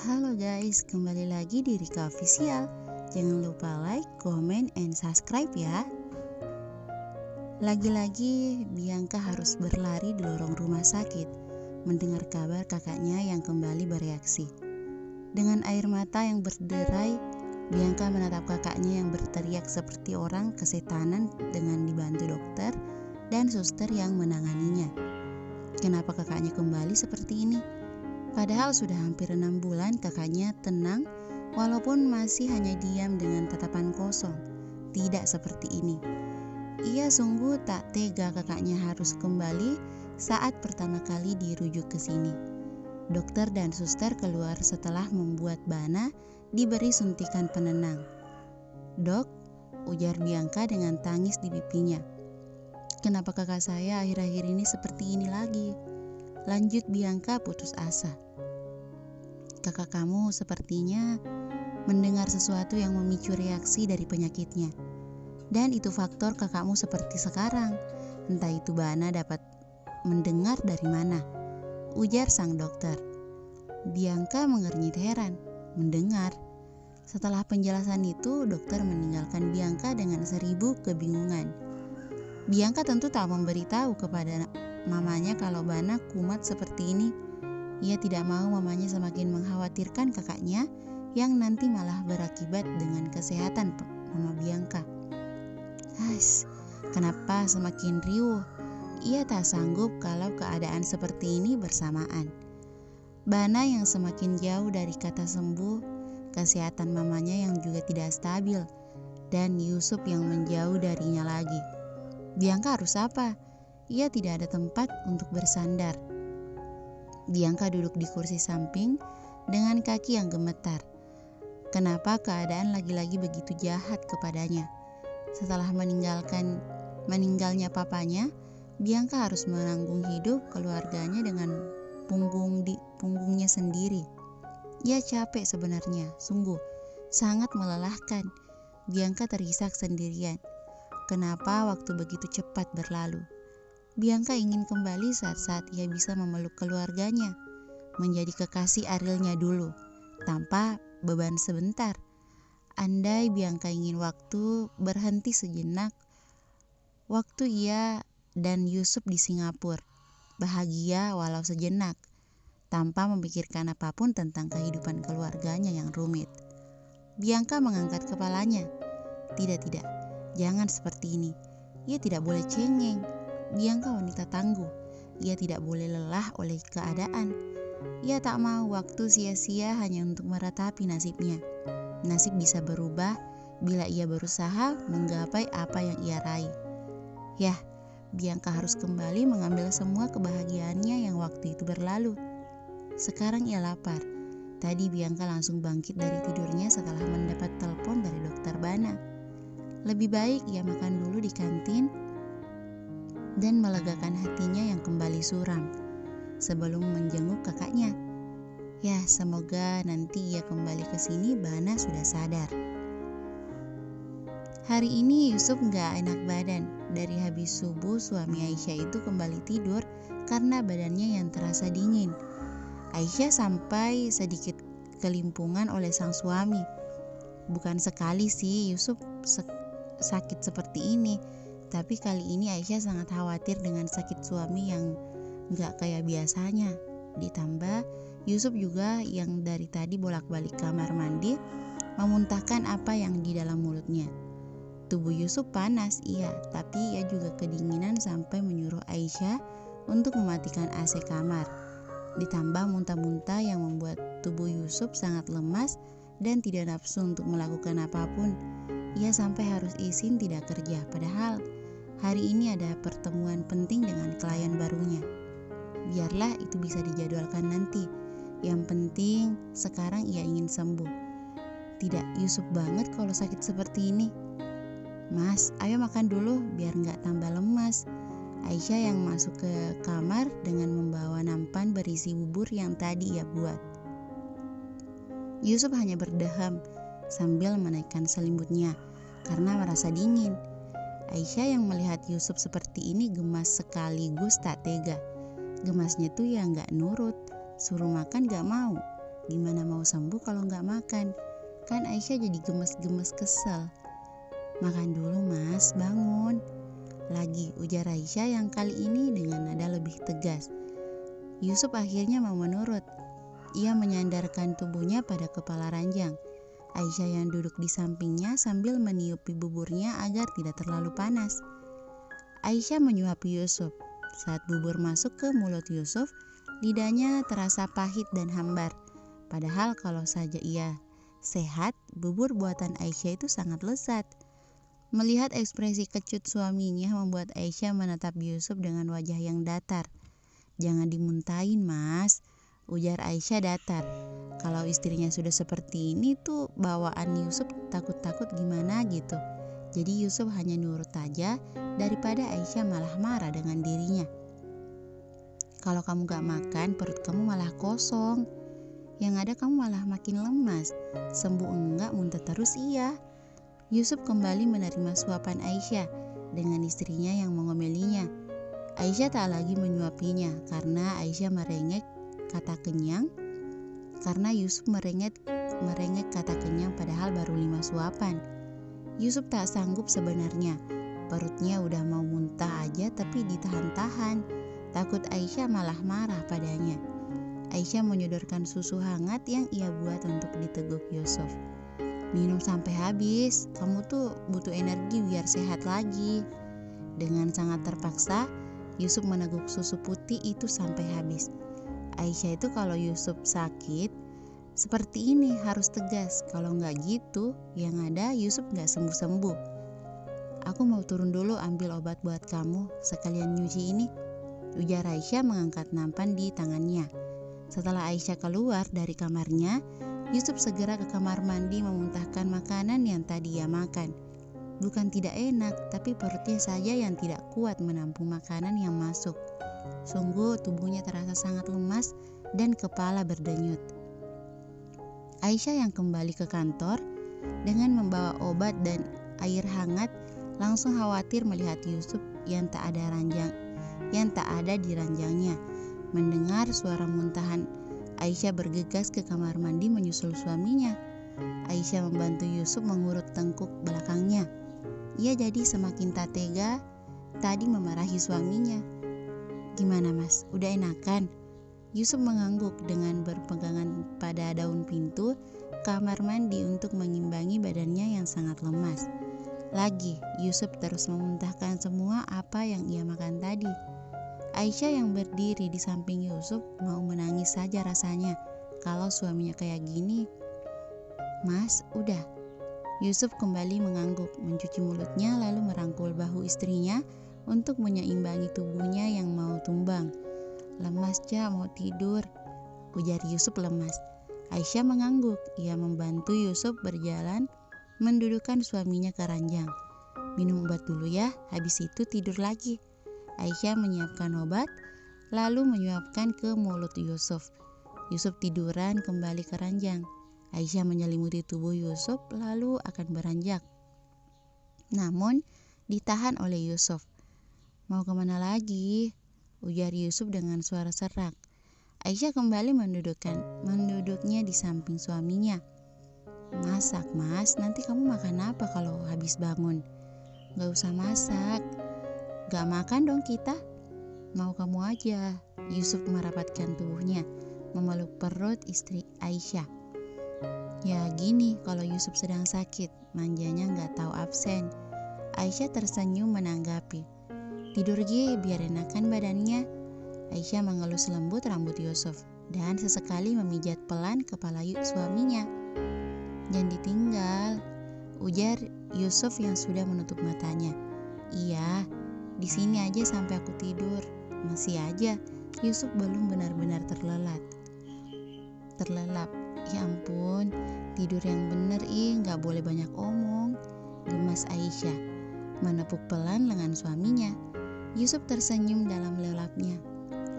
Halo guys, kembali lagi di Rika Official. Jangan lupa like, comment, and subscribe ya. Lagi-lagi Bianca harus berlari di lorong rumah sakit mendengar kabar kakaknya yang kembali bereaksi. Dengan air mata yang berderai, Bianca menatap kakaknya yang berteriak seperti orang kesetanan dengan dibantu dokter dan suster yang menanganinya. Kenapa kakaknya kembali seperti ini? Padahal sudah hampir 6 bulan kakaknya tenang walaupun masih hanya diam dengan tatapan kosong. Tidak seperti ini. Ia sungguh tak tega kakaknya harus kembali saat pertama kali dirujuk ke sini. Dokter dan suster keluar setelah membuat Bana diberi suntikan penenang. "Dok," ujar Bianca dengan tangis di pipinya. "Kenapa kakak saya akhir-akhir ini seperti ini lagi?" Lanjut Bianca putus asa. "Kakak kamu sepertinya mendengar sesuatu yang memicu reaksi dari penyakitnya. Dan itu faktor kakakmu seperti sekarang. Entah itu Bana dapat mendengar dari mana," ujar sang dokter. Bianca mengernyit heran. Mendengar? Setelah penjelasan itu, dokter meninggalkan Bianca dengan 1000 kebingungan. Bianca tentu tak memberitahu kepada mamanya kalau Bana kumat seperti ini. Ia tidak mau mamanya semakin mengkhawatirkan kakaknya yang nanti malah berakibat dengan kesehatan Mama Bianca. Kenapa semakin riuh? Ia tak sanggup kalau keadaan seperti ini bersamaan. Bana yang semakin jauh dari kata sembuh, kesehatan mamanya yang juga tidak stabil, dan Yusuf yang menjauh darinya lagi. Bianca harus apa? Ia tidak ada tempat untuk bersandar. Bianca duduk di kursi samping dengan kaki yang gemetar. Kenapa keadaan lagi-lagi begitu jahat kepadanya? Setelah meninggalnya papanya, Bianca harus menanggung hidup keluarganya dengan punggungnya sendiri. Ia capek sebenarnya, sungguh sangat melelahkan. Bianca terisak sendirian. Kenapa waktu begitu cepat berlalu? Bianca ingin kembali saat-saat ia bisa memeluk keluarganya, menjadi kekasih Arielnya dulu, tanpa beban sebentar. Andai Bianca ingin waktu berhenti sejenak, waktu ia dan Yusuf di Singapura, bahagia walau sejenak, tanpa memikirkan apapun tentang kehidupan keluarganya yang rumit. Bianca mengangkat kepalanya. Tidak, jangan seperti ini. Ia tidak boleh cengeng. Bianca wanita tangguh. Ia tidak boleh lelah oleh keadaan. Ia tak mau waktu sia-sia hanya untuk meratapi nasibnya. Nasib bisa berubah bila ia berusaha menggapai apa yang ia raih. Bianca harus kembali mengambil semua kebahagiaannya yang waktu itu berlalu. Sekarang ia lapar. Tadi Bianca langsung bangkit dari tidurnya setelah mendapat telepon dari dokter Bana. Lebih baik ia makan dulu di kantin dan melegakan hatinya yang kembali suram sebelum menjenguk kakaknya. Semoga nanti ia kembali ke sini Bana sudah sadar. Hari ini Yusuf gak enak badan. Dari habis subuh suami Aisyah itu kembali tidur karena badannya yang terasa dingin. Aisyah sampai sedikit kelimpungan oleh sang suami. Bukan sekali sih Yusuf sakit seperti ini, tapi kali ini Aisyah sangat khawatir dengan sakit suami yang gak kayak biasanya. Ditambah Yusuf juga yang dari tadi bolak-balik kamar mandi memuntahkan apa yang di dalam mulutnya. Tubuh Yusuf panas, iya, tapi ia juga kedinginan sampai menyuruh Aisyah untuk mematikan AC kamar. Ditambah muntah-muntah yang membuat tubuh Yusuf sangat lemas dan tidak nafsu untuk melakukan apapun. Ia sampai harus izin tidak kerja, padahal hari ini ada pertemuan penting dengan klien barunya. Biarlah itu bisa dijadwalkan nanti. Yang penting sekarang ia ingin sembuh. Tidak Yusuf banget kalau sakit seperti ini. "Mas, ayo makan dulu biar gak tambah lemas." Aisyah yang masuk ke kamar dengan membawa nampan berisi bubur yang tadi ia buat. Yusuf hanya berdeham sambil menaikkan selimutnya karena merasa dingin. Aisyah yang melihat Yusuf seperti ini gemas sekaligus tak tega. Gemasnya tuh ya gak nurut, suruh makan gak mau. Gimana mau sembuh kalau nggak makan? Kan Aisyah jadi gemes-gemes kesel. Makan dulu mas, bangun. Lagi ujar Aisyah yang kali ini dengan nada lebih tegas. Yusuf akhirnya mau menurut. Ia menyandarkan tubuhnya pada kepala ranjang. Aisyah yang duduk di sampingnya sambil meniupi buburnya agar tidak terlalu panas. Aisyah menyuapi Yusuf. Saat bubur masuk ke mulut Yusuf, lidahnya terasa pahit dan hambar. Padahal kalau saja ia sehat, bubur buatan Aisyah itu sangat lezat. Melihat ekspresi kecut suaminya membuat Aisyah menatap Yusuf dengan wajah yang datar. Jangan dimuntahin mas, ujar Aisyah datar. Kalau istrinya sudah seperti ini tuh bawaan Yusuf takut-takut gimana gitu. Jadi Yusuf hanya nurut aja daripada Aisyah malah marah dengan dirinya. Kalau kamu gak makan, perut kamu malah kosong. Yang ada kamu malah makin lemas. Sembuh enggak, muntah terus iya. Yusuf kembali menerima suapan Aisyah dengan istrinya yang mengomelinya. Aisyah tak lagi menyuapinya karena Aisyah merengek kata kenyang. Karena Yusuf merengek kata kenyang padahal baru 5 suapan. Yusuf tak sanggup sebenarnya. Perutnya udah mau muntah aja tapi ditahan-tahan. Takut Aisyah malah marah padanya. Aisyah menyodorkan susu hangat yang ia buat untuk diteguk Yusuf. Minum sampai habis, kamu tuh butuh energi biar sehat lagi. Dengan sangat terpaksa, Yusuf meneguk susu putih itu sampai habis. Aisyah itu kalau Yusuf sakit, seperti ini harus tegas. Kalau nggak gitu, yang ada Yusuf nggak sembuh-sembuh. Aku mau turun dulu ambil obat buat kamu, sekalian nyuci ini, ujar Aisyah mengangkat nampan di tangannya. Setelah Aisyah keluar dari kamarnya, Yusuf segera ke kamar mandi memuntahkan makanan yang tadi ia makan. Bukan tidak enak, tapi perutnya saja yang tidak kuat menampung makanan yang masuk. Sungguh tubuhnya terasa sangat lemas dan kepala berdenyut. Aisyah yang kembali ke kantor dengan membawa obat dan air hangat langsung khawatir melihat Yusuf yang tak ada di ranjangnya. Mendengar suara muntahan, Aisyah bergegas ke kamar mandi menyusul suaminya. Aisyah membantu Yusuf mengurut tengkuk belakangnya. Ia jadi semakin tak tega tadi memarahi suaminya. Gimana mas, udah enakan? Yusuf mengangguk dengan berpegangan pada daun pintu kamar mandi untuk mengimbangi badannya yang sangat lemas. Lagi, Yusuf terus memuntahkan semua apa yang ia makan tadi. Aisyah yang berdiri di samping Yusuf mau menangis saja rasanya kalau suaminya kayak gini. Mas, udah. Yusuf kembali mengangguk, mencuci mulutnya lalu merangkul bahu istrinya untuk menyeimbangi tubuhnya yang mau tumbang. Lemas Ca, mau tidur, ujar Yusuf lemas. Aisyah mengangguk, ia membantu Yusuf berjalan mendudukkan suaminya ke ranjang. Minum obat dulu ya, habis itu tidur lagi. Aisyah menyiapkan obat, lalu menyuapkan ke mulut Yusuf. Yusuf tiduran kembali ke ranjang. Aisyah menyelimuti tubuh Yusuf lalu akan beranjak. Namun ditahan oleh Yusuf. Mau kemana lagi? Ujar Yusuf dengan suara serak. Aisyah kembali menduduknya di samping suaminya. Masak mas, nanti kamu makan apa kalau habis bangun? Gak usah masak. Gak makan dong kita? Mau kamu aja. Yusuf merapatkan tubuhnya, memeluk perut istri Aisyah. Ya gini, kalau Yusuf sedang sakit, manjanya gak tahu absen. Aisyah tersenyum menanggapi. Tidur Gi, biar enakan badannya. Aisyah mengelus lembut rambut Yusuf dan sesekali memijat pelan kepala suaminya. Jangan ditinggal, ujar Yusuf yang sudah menutup matanya. Iya, di sini aja sampai aku tidur. Masih aja, Yusuf belum benar-benar terlelap. Ya ampun, tidur yang bener gak boleh banyak omong, gemas Aisyah, menepuk pelan lengan suaminya. Yusuf tersenyum dalam lelapnya.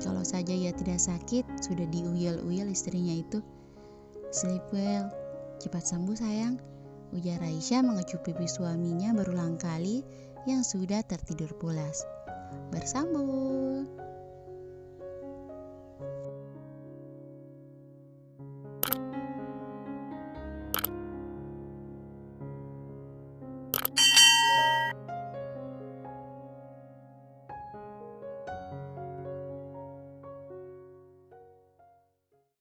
Kalau saja ia tidak sakit, sudah diuyel-uyel istrinya itu. Sleep well, cepat sembuh sayang, ujar Aisyah mengecup pipi suaminya berulang kali yang sudah tertidur pulas. Bersambung.